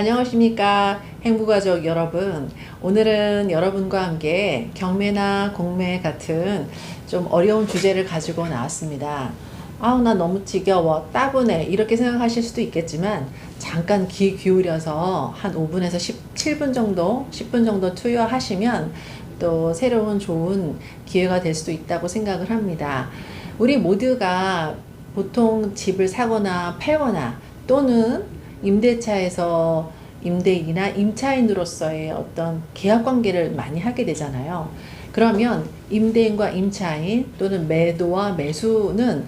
안녕하십니까 행복가족 여러분. 오늘은 여러분과 함께 경매나 공매 같은 좀 어려운 주제를 가지고 나왔습니다. 아우 나 너무 지겨워 따분해 이렇게 생각하실 수도 있겠지만 잠깐 귀 기울여서 한 5분에서 17분 정도 10분 정도 투여하시면 또 새로운 좋은 기회가 될 수도 있다고 생각을 합니다. 우리 모두가 보통 집을 사거나 팔거나 또는 임대차에서 임대인이나 임차인으로서의 어떤 계약 관계를 많이 하게 되잖아요. 그러면 임대인과 임차인 또는 매도와 매수는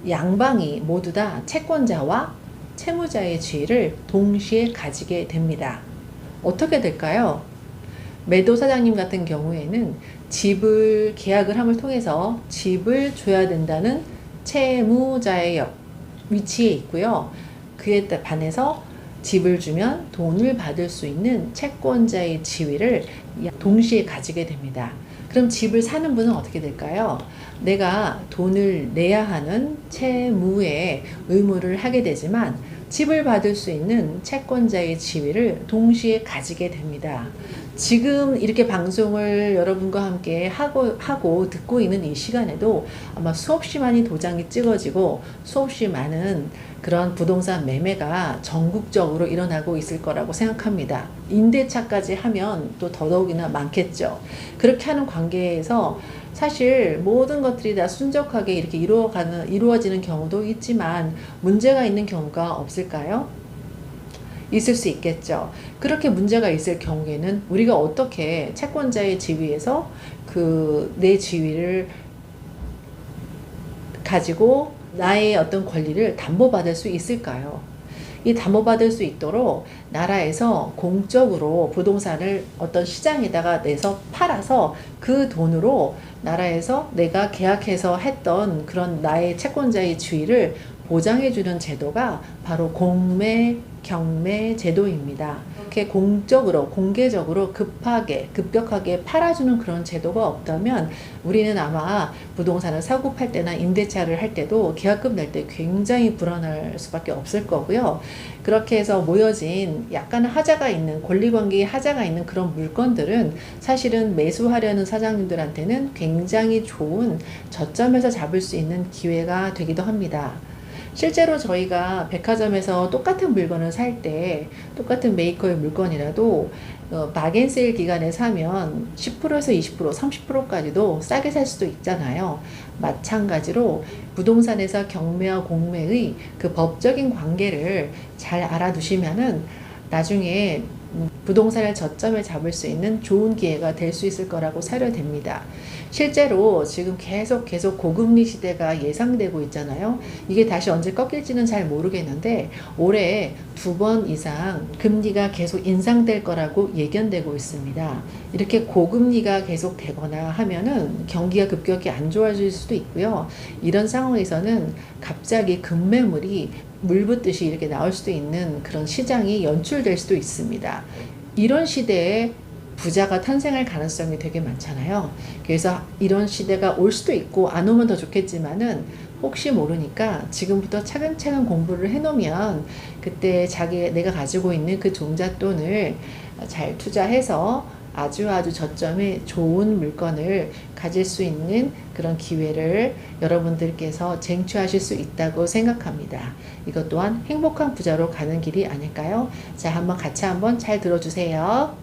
양방이 모두 다 채권자와 채무자의 지위를 동시에 가지게 됩니다. 어떻게 될까요? 매도 사장님 같은 경우에는 집을 계약을 함을 통해서 집을 줘야 된다는 채무자의 위치에 있고요. 그에 반해서 집을 주면 돈을 받을 수 있는 채권자의 지위를 동시에 가지게 됩니다. 그럼 집을 사는 분은 어떻게 될까요? 내가 돈을 내야 하는 채무의 의무를 하게 되지만 집을 받을 수 있는 채권자의 지위를 동시에 가지게 됩니다. 지금 이렇게 방송을 여러분과 함께 하고 듣고 있는 이 시간에도 아마 수없이 많이 도장이 찍어지고 수없이 많은 그런 부동산 매매가 전국적으로 일어나고 있을 거라고 생각합니다. 임대차까지 하면 또 더더욱이나 많겠죠. 그렇게 하는 관계에서 사실 모든 것들이 다 순적하게 이렇게 이루어지는 경우도 있지만 문제가 있는 경우가 없을까요? 있을 수 있겠죠. 그렇게 문제가 있을 경우에는 우리가 어떻게 채권자의 지위에서 내 지위를 가지고 나의 어떤 권리를 담보받을 수 있을까요? 이 담보받을 수 있도록 나라에서 공적으로 부동산을 어떤 시장에다가 내서 팔아서 그 돈으로 나라에서 내가 계약해서 했던 그런 나의 채권자의 지위를 보장해주는 제도가 바로 공매, 경매 제도입니다. 이렇게 공적으로, 공개적으로 급격하게 팔아주는 그런 제도가 없다면 우리는 아마 부동산을 사고 팔 때나 임대차를 할 때도 계약금 낼 때 굉장히 불안할 수밖에 없을 거고요. 그렇게 해서 모여진 약간 하자가 있는, 권리관계에 하자가 있는 그런 물건들은 사실은 매수하려는 사장님들한테는 굉장히 좋은 저점에서 잡을 수 있는 기회가 되기도 합니다. 실제로 저희가 백화점에서 똑같은 물건을 살 때 똑같은 메이커의 물건이라도 박앤세일 기간에 사면 10%에서 20%, 30%까지도 싸게 살 수도 있잖아요. 마찬가지로 부동산에서 경매와 공매의 그 법적인 관계를 잘 알아두시면은 나중에 부동산을 저점에 잡을 수 있는 좋은 기회가 될 수 있을 거라고 사료됩니다. 실제로 지금 계속 고금리 시대가 예상되고 있잖아요. 이게 다시 언제 꺾일지는 잘 모르겠는데 올해 2번 이상 금리가 계속 인상될 거라고 예견되고 있습니다. 이렇게 고금리가 계속 되거나 하면은 경기가 급격히 안 좋아질 수도 있고요. 이런 상황에서는 갑자기 급매물이 물 붓듯이 이렇게 나올 수도 있는 그런 시장이 연출될 수도 있습니다. 이런 시대에 부자가 탄생할 가능성이 되게 많잖아요. 그래서 이런 시대가 올 수도 있고 안 오면 더 좋겠지만은 혹시 모르니까 지금부터 차근차근 공부를 해놓으면 그때 내가 가지고 있는 그 종잣돈을 잘 투자해서 아주 저점에 좋은 물건을 가질 수 있는 그런 기회를 여러분들께서 쟁취하실 수 있다고 생각합니다. 이것 또한 행복한 부자로 가는 길이 아닐까요? 자, 한번 잘 들어주세요.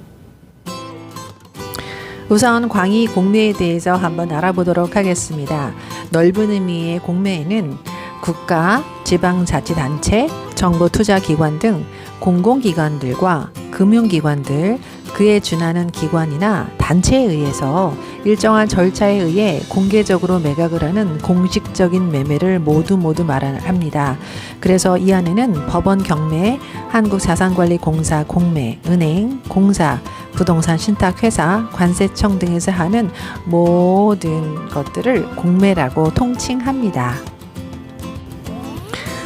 우선 광의 공매에 대해서 한번 알아보도록 하겠습니다. 넓은 의미의 공매에는 국가, 지방자치단체, 정부투자기관 등 공공기관들과 금융기관들, 그에 준하는 기관이나 단체에 의해서 일정한 절차에 의해 공개적으로 매각을 하는 공식적인 매매를 모두 말합니다. 그래서 이 안에는 법원 경매, 한국자산관리공사 공매, 은행, 공사, 부동산 신탁회사, 관세청 등에서 하는 모든 것들을 공매라고 통칭합니다.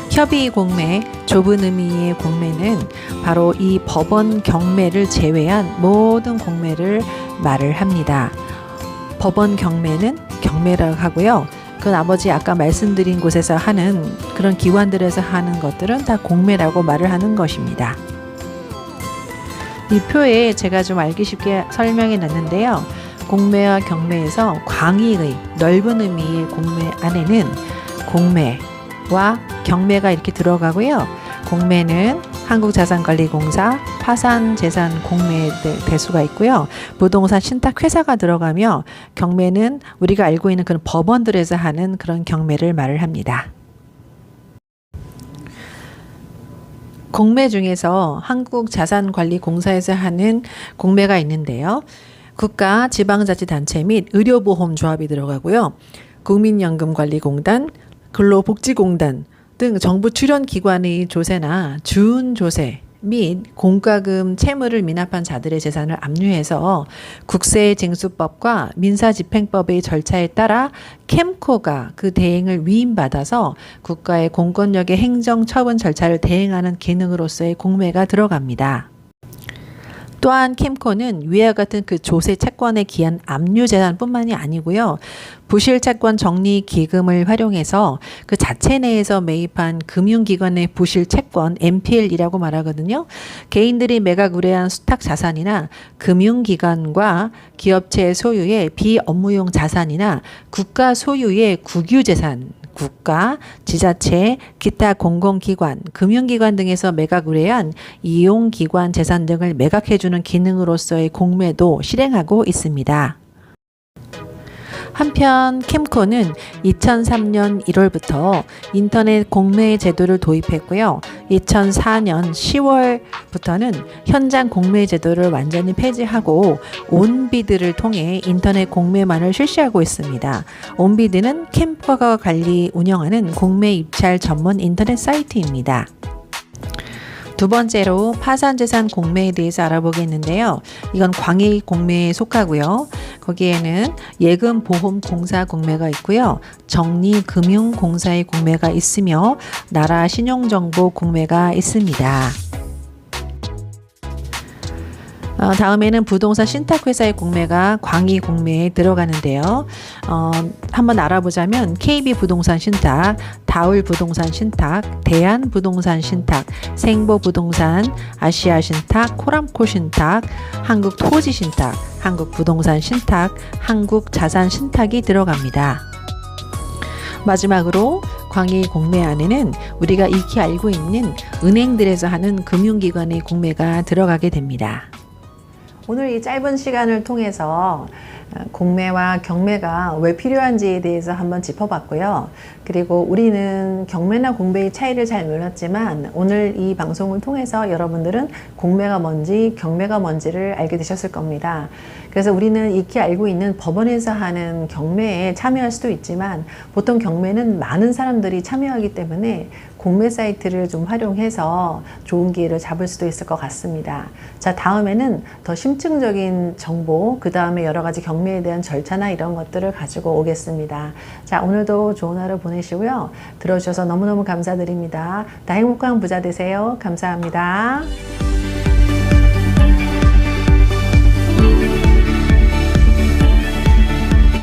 협의 공매, 좁은 의미의 공매는 바로 이 법원 경매를 제외한 모든 공매를 말을 합니다. 법원 경매는 경매라고 하고요. 그 나머지 아까 말씀드린 곳에서 하는 그런 기관들에서 하는 것들은 다 공매라고 말을 하는 것입니다. 이 표에 제가 좀 알기 쉽게 설명해 놨는데요. 공매와 경매에서 광의의 넓은 의미의 공매 안에는 공매와 경매가 이렇게 들어가고요. 공매는 한국자산관리공사, 파산재산 공매 대수가 있고요. 부동산 신탁회사가 들어가며 경매는 우리가 알고 있는 그런 법원들에서 하는 그런 경매를 말을 합니다. 공매 중에서 한국자산관리공사에서 하는 공매가 있는데요. 국가, 지방자치단체 및 의료보험조합이 들어가고요. 국민연금관리공단, 근로복지공단 등 정부 출연기관의 조세나 준조세 및 공과금 채무를 미납한 자들의 재산을 압류해서 국세징수법과 민사집행법의 절차에 따라 캠코가 그 대행을 위임받아서 국가의 공권력의 행정처분 절차를 대행하는 기능으로서의 공매가 들어갑니다. 또한 캠코는 위와 같은 그 조세 채권에 기한 압류 재산뿐만이 아니고요. 부실 채권 정리 기금을 활용해서 그 자체 내에서 매입한 금융기관의 부실 채권 NPL이라고 말하거든요. 개인들이 매각 의뢰한 수탁 자산이나 금융기관과 기업체 소유의 비업무용 자산이나 국가 소유의 국유 재산, 국가, 지자체, 기타 공공기관, 금융기관 등에서 매각 의뢰한 이용기관 재산 등을 매각해주는 기능으로서의 공매도 실행하고 있습니다. 한편 캠코는 2003년 1월부터 인터넷 공매 제도를 도입했고요. 2004년 10월부터는 현장 공매 제도를 완전히 폐지하고 온비드를 통해 인터넷 공매만을 실시하고 있습니다. 온비드는 캠코가 관리 운영하는 공매 입찰 전문 인터넷 사이트입니다. 두 번째로 파산재산 공매에 대해서 알아보겠는데요. 이건 광의 공매에 속하고요. 거기에는 예금보험공사 공매가 있고요. 정리금융공사의 공매가 있으며 나라 신용정보 공매가 있습니다. 다음에는 부동산 신탁회사의 공매가 광의 공매에 들어가는데요. 한번 알아보자면 KB부동산 신탁, 다울부동산 신탁, 대한부동산 신탁, 생보부동산, 아시아신탁, 코람코 신탁, 한국토지신탁, 한국부동산 신탁, 한국자산신탁이 들어갑니다. 마지막으로 광의 공매 안에는 우리가 익히 알고 있는 은행들에서 하는 금융기관의 공매가 들어가게 됩니다. 오늘 이 짧은 시간을 통해서 공매와 경매가 왜 필요한지에 대해서 한번 짚어봤고요. 그리고 우리는 경매나 공매의 차이를 잘 몰랐지만 오늘 이 방송을 통해서 여러분들은 공매가 뭔지 경매가 뭔지를 알게 되셨을 겁니다. 그래서 우리는 익히 알고 있는 법원에서 하는 경매에 참여할 수도 있지만 보통 경매는 많은 사람들이 참여하기 때문에 공매 사이트를 좀 활용해서 좋은 기회를 잡을 수도 있을 것 같습니다. 자, 다음에는 더 심층적인 정보, 그 다음에 여러 가지 경매에 대한 절차나 이런 것들을 가지고 오겠습니다. 자, 오늘도 좋은 하루 보내시고요. 들어주셔서 너무너무 감사드립니다. 다 행복한 부자 되세요. 감사합니다.